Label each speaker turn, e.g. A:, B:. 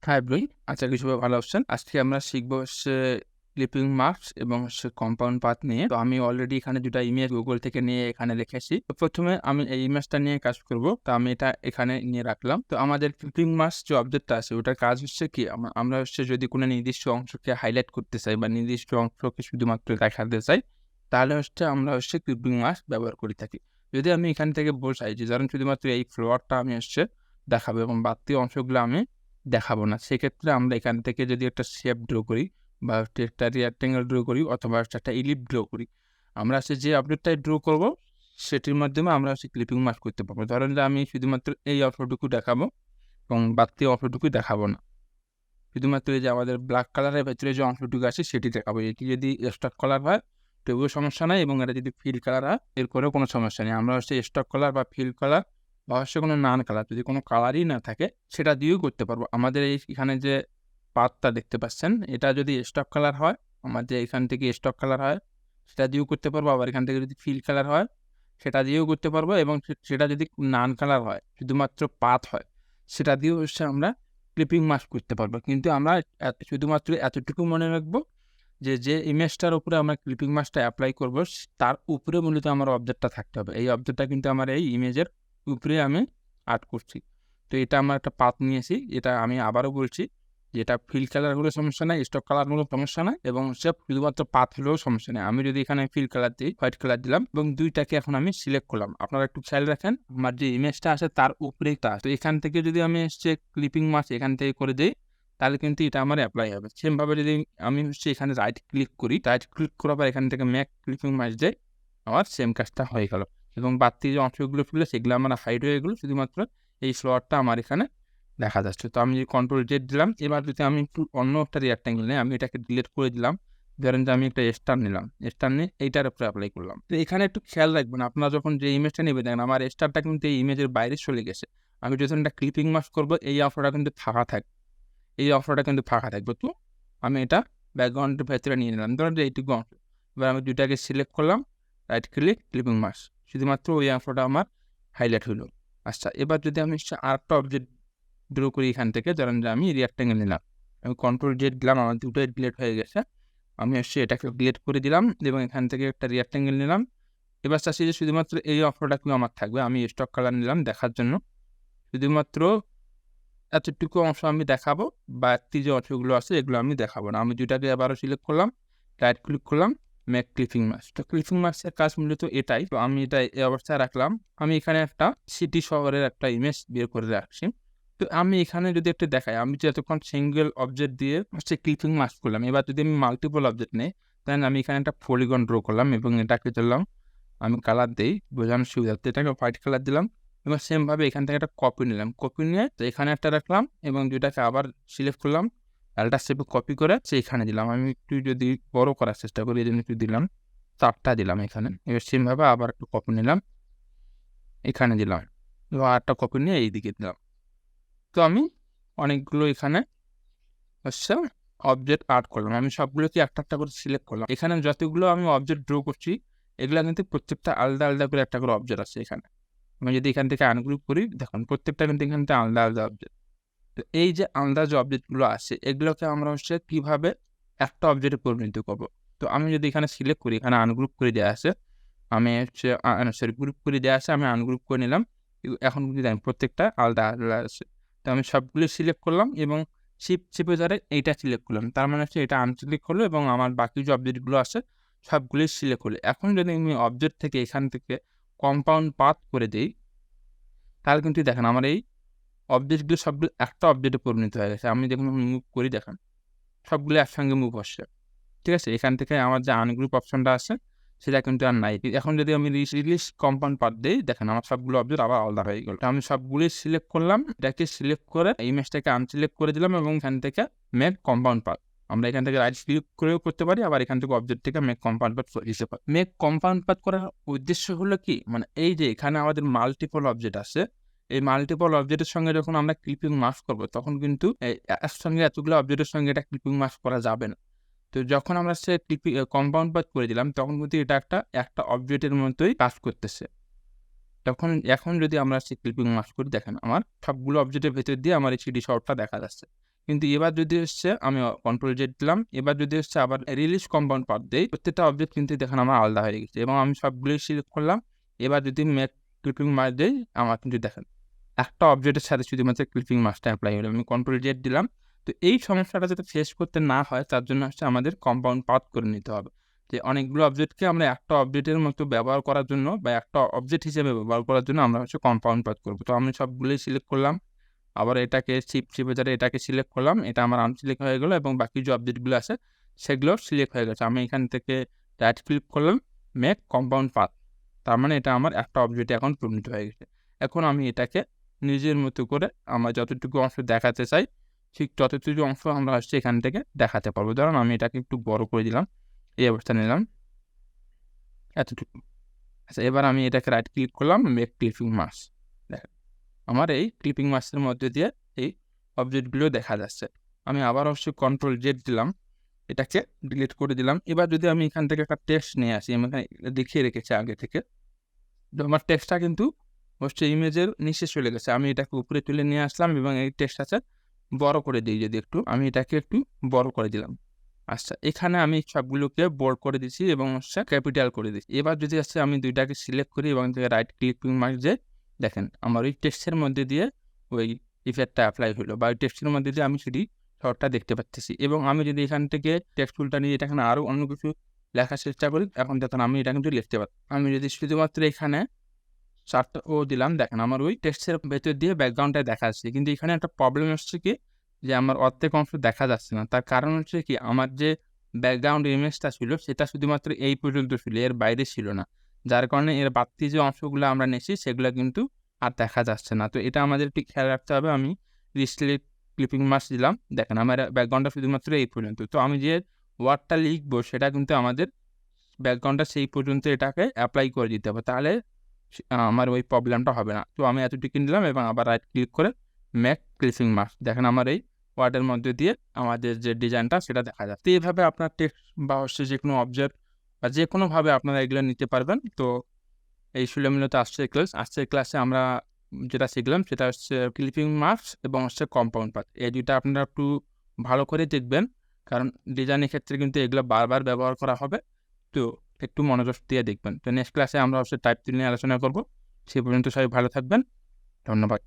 A: High ব্রুই, আশা করি সবাই ভালো আছেন। আজকে আমরা শিখবো ক্লিপিং মাস্ক এবং কম্পাউন্ড পাথ নিয়ে। তো আমি অলরেডি এখানে 2টা ইমেজ গুগল থেকে নিয়ে এখানে রেখেছি। তো প্রথমে আমি এই ইমেজটা নিয়ে কাজ করব। তো আমি এটা এখানে নিয়ে রাখলাম। তো আমাদের ক্লিপিং মাস্ক যে অবজেক্টটা আছে ওটার কাজ হচ্ছে কি, আমরা যদি কোনো নির্দিষ্ট অংশকে হাইলাইট করতে চাই বা নির্দিষ্ট অংশকে শুধুমাত্র দেখাতে চাই, তাহলে আমরা ক্লিপিং মাস্ক ব্যবহার করে থাকি। যদি আমি এখান থেকে বোঝাই যে ধরেন শুধুমাত্র এই ফ্লোরটা আমি দেখাবো এবং বাড়তি অংশগুলো আমি দেখাবো না। সেক্ষেত্রে আমরা এখান থেকে যদি একটা শেপ ড্র করি বা একটা রেক্ট্যাঙ্গেল ড্র করি অথবা একটা ইলিপ ড্র করি, আমরা যে অবজেক্টটাই ড্র করব সেটির মাধ্যমে আমরা ক্লিপিং মাস্ক করতে পারবো। ধরেন যে আমি শুধুমাত্র এই অংশটুকু দেখাবো এবং বাড়তি অংশটুকু দেখাবো না। শুধুমাত্র এই যে আমাদের ব্ল্যাক কালারের ভেতরে যে অংশটুকু আছে সেটি দেখাবো। এটি যদি স্টক কালার হয় তবুও সমস্যা নাই এবং এটা যদি ফিল কালার হয় এর করেও কোনো সমস্যা নেই। আমরা স্টক কালার বা ফিল কালার বা কোনো নান কালার, যদি কোনো কালারই না থাকে সেটা দিয়েও করতে পারবো। আমাদের এখানে যে পাতটা দেখতে পাচ্ছেন এটা যদি স্টক কালার হয়, আমাদের এখান থেকে স্টক কালার হয় সেটা দিয়েও করতে পারবো। আবার এখান থেকে যদি ফিল কালার হয় সেটা দিয়েও করতে পারবো এবং সেটা যদি নান কালার হয়, শুধুমাত্র পাত হয়, সেটা দিয়েও আমরা ক্লিপিং মাস্ক করতে পারবো। কিন্তু আমরা শুধুমাত্র এতটুকু মনে রাখবো যে ইমেজটার উপরে আমরা ক্লিপিং মাস্কটা অ্যাপ্লাই করবো তার উপরে মূলত আমার অবজেক্টটা থাকতে হবে। এই অবজেক্টটা কিন্তু আমার এই ইমেজের উপরে আমি আর্ট করছি। তো এটা আমার একটা পাথ নিয়েছি। এটা আমি আবারও বলছি যে এটা ফিল কালার হলেও সমস্যা নাই, স্টক কালার হলেও সমস্যা নাই এবং শুধুমাত্র পাথ হলেও সমস্যা নেই। আমি যদি এখানে ফিল কালার দিই, হোয়াইট কালার দিলাম এবং দুইটাকে এখন আমি সিলেক্ট করলাম। আপনারা একটু খেয়াল রাখেন, আমার যে ইমেজটা আছে তার উপরেই তা। তো এখান থেকে যদি আমি ক্লিপিং মাস্ক এখান থেকে করে দিই তাহলে কিন্তু এটা আমার অ্যাপ্লাই হবে। সেমভাবে যদি আমি এখানে রাইট ক্লিক করি, রাইট ক্লিক করার পর এখান থেকে মেক ক্লিপিং মাস্ক দেয়, আমার সেম কাজটা হয়ে গেল এবং বাড়তি যে অংশগুলো ছিল সেগুলো আমার হাইড হয়ে গেলো, শুধুমাত্র এই ফ্লোরটা আমার এখানে দেখা যাচ্ছে। তো আমি যে কন্ট্রোল জেড দিলাম, এবার যদি আমি একটু অন্য একটা রেক্ট্যাঙ্গেল নিই, আমি এটাকে ডিলিট করে দিলাম। ধরেন যে আমি একটা স্টার নিলাম, স্টার নিয়ে এইটার উপরে অ্যাপ্লাই করলাম। তো এখানে একটু খেয়াল রাখবেন, আপনারা যখন যে ইমেজটা নেবেন, দেখেন আমার স্টারটা কিন্তু এই ইমেজের বাইরে চলে গেছে। আমি যখন একটা ক্লিপিং মাস্ক করবো এই অংশটা কিন্তু ফাঁকা থাকবে, এই অংশটা কিন্তু ফাঁকা থাকবে। তো আমি এটা ব্যাকগ্রাউন্ডের ভেতরে নিয়ে নিলাম, ধরেন যে এইটুকু অংশ। এবার আমি দুইটাকে সিলেক্ট করলাম, রাইট ক্লিক, ক্লিপিং মাস্ক, শুধুমাত্র ওই অংশটা আমার হাইলাইট হলো। আচ্ছা, এবার যদি আমি আরেকটা অবজেক্ট ড্র করি এখান থেকে, ধরেন যে আমি রেক্ট্যাঙ্গেল নিলাম, আমি কন্ট্রোল জেড দিলাম, আমার দুটোই ডিলিট হয়ে গেছে। আমি এটাকে ডিলিট করে দিলাম এবং এখান থেকে একটা রেক্ট্যাঙ্গেল নিলাম। এবার চাচ্ছি যে শুধুমাত্র এই অংশটা কিন্তু আমার থাকবে। আমি স্টক কালার নিলাম দেখার জন্য, শুধুমাত্র এতটুকু অংশ আমি দেখাবো, বাড়তি যে অংশগুলো আছে এগুলো আমি দেখাবো না। আমি দুইটাকে আবারও সিলেক্ট করলাম, রাইট ক্লিক করলাম, মেক ক্লিপিং মাস্ক। তো ক্লিপিং মাস্কের কাজ মূলত এটাই। তো আমি এটা এই অবস্থায় রাখলাম। আমি এখানে একটা সিটি শহরের একটা ইমেজ বের করে রাখছি। তো আমি এখানে যদি একটা দেখাই, আমি যে এতক্ষণ সিঙ্গেল অবজেক্ট দিয়ে ক্লিপিং মাস্ক করলাম, এবার যদি আমি মাল্টিপল অবজেক্ট নেই, দেন আমি এখানে একটা পলিগন ড্র করলাম এবং এটাকে ধরলাম, আমি কালার দিই বোঝানোর সুবিধার্থে, এটাকে হোয়াইট কালার দিলাম এবং সেমভাবে এখান থেকে একটা কপি নিলাম, কপি নিয়ে তো এখানে একটা রাখলাম এবং দুইটাকে আবার সিলেক্ট করলাম, আরেকটা স্টেপে কপি করে এখানে দিলাম। আমি একটু যদি বড় করার চেষ্টা করি, এই জন্য একটু দিলাম, 4টা দিলাম এখানে। এবার সেমভাবে আবার একটু কপি নিলাম, এখানে দিলাম এবং আরেকটা কপি নিয়ে এইদিকে দিলাম। তো আমি অনেকগুলো এখানে অবজেক্ট আর্ট করলাম। আমি সবগুলোকে একটা একটা করে সিলেক্ট করলাম। এখানে যতগুলো আমি অবজেক্ট ড্র করছি এগুলো কিন্তু প্রত্যেকটা আলাদা আলাদা করে একটা করে অবজেক্ট আছে এখানে। আমি যদি এখান থেকে আনগ্রুপ করি, দেখুন প্রত্যেকটা কিন্তু এখান থেকে আলাদা আলাদা অবজেক্ট। তো এই যে আলাদা যে অবজেক্টগুলো আছে এগুলোকে আমরা কিভাবে একটা অবজেক্টে পরিণত করবো। তো আমি যদি এখানে সিলেক্ট করি, এখানে আনগ্রুপ করে দেওয়া আছে, আমি গ্রুপ করে দেওয়া আছে, আমি আনগ্রুপ করে নিলাম। এখন কিন্তু দেখেন প্রত্যেকটা আলাদা আলাদা আছে। তো আমি সবগুলো সিলেক্ট করলাম এবং শিফট চেপে ধরে এইটা সিলেক্ট করলাম, তার মানে এটা আনসিলেক্ট করলো এবং আমার বাকি যে অবজেক্টগুলো আছে সবগুলোই সিলেক্ট করলো। এখন যদি আমি অবজেক্ট থেকে এখান থেকে কম্পাউন্ড পাথ করে দিই, তাহলে কিন্তু দেখেন আমার এই অবজেক্টগুলো সবগুলো একটা অবজেক্টে পরিণত হয়ে গেছে। আমি যখন মুভ করি দেখেন সবগুলো একসঙ্গে মুভ হচ্ছে, ঠিক আছে। এখান থেকে আমার যে আনগ্রুপ অপশনটা আছে সেটা কিন্তু আর নাই। এখন যদি আমি রিলিজ কম্পাউন্ড পাথ দিই, দেখেন আমার সবগুলো অবজেক্ট আবার আলাদা হয়ে গেল। আমি সবগুলোই সিলেক্ট করলাম, এটাকে সিলেক্ট করে ইমেজটাকে আনসিলেক্ট করে দিলাম এবং এখান থেকে মেক কম্পাউন্ড পাথ, আমরা এখান থেকে রাইট ক্লিক করেও করতে পারি, আবার এখান থেকে অবজেক্ট থেকে মেক কম্পাউন্ড পাথ দিতে পারি। মেক কম্পাউন্ড পাথ করার উদ্দেশ্য হলো কি, মানে এই যে এখানে আমাদের মাল্টিপল অবজেক্ট আছে, এই মাল্টিপল অবজেক্টের সঙ্গে যখন আমরা ক্লিপিং মাস্ক করবো তখন কিন্তু একসঙ্গে এতগুলো অবজেক্টের সঙ্গে এটা ক্লিপিং মাস্ক করা যাবে না। তো যখন আমরা কম্পাউন্ড পাথ করে দিলাম তখন কিন্তু এটা একটা অবজেক্টের মতোই কাজ করতেছে। এখন যদি আমরা ক্লিপিং মাস্ক করি, দেখেন আমার সবগুলো অবজেক্টের ভেতর দিয়ে আমার এই সিডি শর্টটা দেখা যাচ্ছে। কিন্তু এবার যদি হচ্ছে আমি কন্ট্রোল জেড দিলাম, এবার যদি হচ্ছে আবার রিলিজ কম্পাউন্ড পাথ দেই, প্রত্যেকটা অবজেক্ট কিন্তু দেখেন আমার আলাদা হয়ে গেছে এবং আমি সবগুলোই সিলেক্ট করলাম। এবার যদি মেক ক্লিপিং মার্ক দেই, আমার কিন্তু দেখেন একটা অবজেক্টের সাথে শুধুমাত্র ক্লিপিং মার্কসটা এপ্লাই হলো। আমি কন্ট্রোল জেড দিলাম। তো এই সমস্যাটা যাতে ফেস করতে না হয় তার জন্য হচ্ছে আমাদের কম্পাউন্ড পাথ করে নিতে হবে। যে অনেকগুলো অবজেক্টকে আমরা একটা অবজেক্টের মতো ব্যবহার করার জন্য বা একটা অবজেক্ট হিসেবে ব্যবহার করার জন্য আমরা হচ্ছে কম্পাউন্ড পাথ করব। তো আমি সবগুলোই সিলেক্ট করলাম। আবার এটাকে শিফট টিপে ধরে এটাকে সিলেক্ট করলাম। এটা আমার আনসিলেক্ট হয়ে গেল এবং বাকি যে অবজেক্টগুলো আছে সেগুলো সিলেক্ট হয়ে গেছে। আমি এখান থেকে রাইট ক্লিক করলাম, মেক কম্পাউন্ড পাথ। তার মানে এটা আমার একটা অবজেক্টে এখন পরিণত হয়ে গেছে। এখন আমি এটাকে নিজের মতো করে আমার যতটুকু অংশ দেখাতে চাই ঠিক ততটুকু অংশ আমরা হচ্ছে এখান থেকে দেখাতে পারবো। ধরুন আমি এটাকে একটু বড় করে দিলাম, এই অবস্থা নিলাম এতটুকু। আচ্ছা, এবার আমি এটাকে রাইট ক্লিক করলাম, মেক ক্লিপিং মাস্ক। দেখেন আমার এই ক্লিপিং মাস্কের মধ্যে দিয়ে এই অবজেক্টগুলো দেখা যাচ্ছে। আমি আবার অবশ্যই কন্ট্রোল জেড দিলাম, এটাকে ডিলিট করে দিলাম। এবার যদি আমি এখান থেকে একটা টেক্সট নিয়ে আসি, আমি এখানে দেখিয়ে রেখেছি আগে থেকে। তো আমার টেক্সটটা কিন্তু হচ্ছে ইমেজের নিচে চলে গেছে। আমি এটাকে উপরে তুলে নিয়ে আসলাম এবং এই টেক্সট আছে বড় করে দিই যদি একটু, আমি এটাকে একটু বড় করে দিলাম। আচ্ছা, এখানে আমি সবগুলোকে বোল্ড করে দিচ্ছি এবং হচ্ছে ক্যাপিটাল করে দিচ্ছি। এবার যদি হচ্ছে আমি দুইটাকে সিলেক্ট করি এবং রাইট ক্লিকিং মার্ক যে দেখেন আমার ওই টেক্সটের মধ্যে দিয়ে ওই ইফেক্টটা অ্যাপ্লাই হলো বা ওই টেক্সটের মধ্যে দিয়ে আমি সেটি শর্টটা দেখতে পাচ্ছি। এবং আমি যদি এখান থেকে টেক্সট টুলটা নিয়ে এটা এখানে আরও অন্য কিছু লেখার চেষ্টা করি, এখন দেখেন আমি এটা কিন্তু লিখতে পারি। আমি যদি শুধুমাত্র এখানে চারটা ও দিলাম, দেখেন আমার ওই টেক্সটের ভেতর দিয়ে ব্যাকগ্রাউন্ডটা দেখা যাচ্ছে। কিন্তু এখানে একটা প্রবলেম হচ্ছে কি, যে আমার অর্ধেক অংশ দেখা যাচ্ছে না। তার কারণ হচ্ছে কি, আমার যে ব্যাকগ্রাউন্ড ইমেজটা ছিল সেটা শুধুমাত্র এই পর্যন্ত ছিল, এর বাইরে ছিল না। যার কারণে এর বাড়তি যে অংশগুলো আমরা নিয়েছি সেগুলো কিন্তু আর দেখা যাচ্ছে না। তো এটা আমাদের একটু খেয়াল রাখতে হবে। আমি রিসেলেক্ট ক্লিপিং মাস্ক দিলাম, দেখেন আমার ব্যাকগ্রাউন্ডটা শুধুমাত্র এই পর্যন্ত। তো আমি যে ওয়ার্ডটা লিখবো সেটা কিন্তু আমাদের ব্যাকগ্রাউন্ডটা সেই পর্যন্ত এটাকে অ্যাপ্লাই করে দিতে হবে, তাহলে আমার ওই প্রবলেমটা হবে না। তো আমি এতটুকু নিলাম এবং আবার রাইট ক্লিক করে মেক ক্লিপিং মাস্ক, দেখেন আমার এই ওয়ার্ডের মধ্যে দিয়ে আমাদের যে ডিজাইনটা সেটা দেখা যায়। তো এইভাবে আপনার টেক্সট বা হচ্ছে যে কোনো অবজেক্ট বা যে কোনোভাবে আপনারা এগুলো নিতে পারবেন। তো এই ছিল মূলত আজকের ক্লাস। আজকের ক্লাসে আমরা যেটা শিখলাম সেটা হচ্ছে ক্লিপিং মাস্ক এবং হচ্ছে কম্পাউন্ড পাথ। এই দুইটা আপনারা একটু ভালো করে দেখবেন, কারণ ডিজাইনের ক্ষেত্রে কিন্তু এগুলো বারবার ব্যবহার করা হবে। তো একটু মনোযোগ দিয়ে দেখবেন। তো নেক্সট ক্লাসে আমরা হচ্ছে টাইপ 3 নিয়ে আলোচনা করব। সে পর্যন্ত সবাই ভালো থাকবেন। ধন্যবাদ।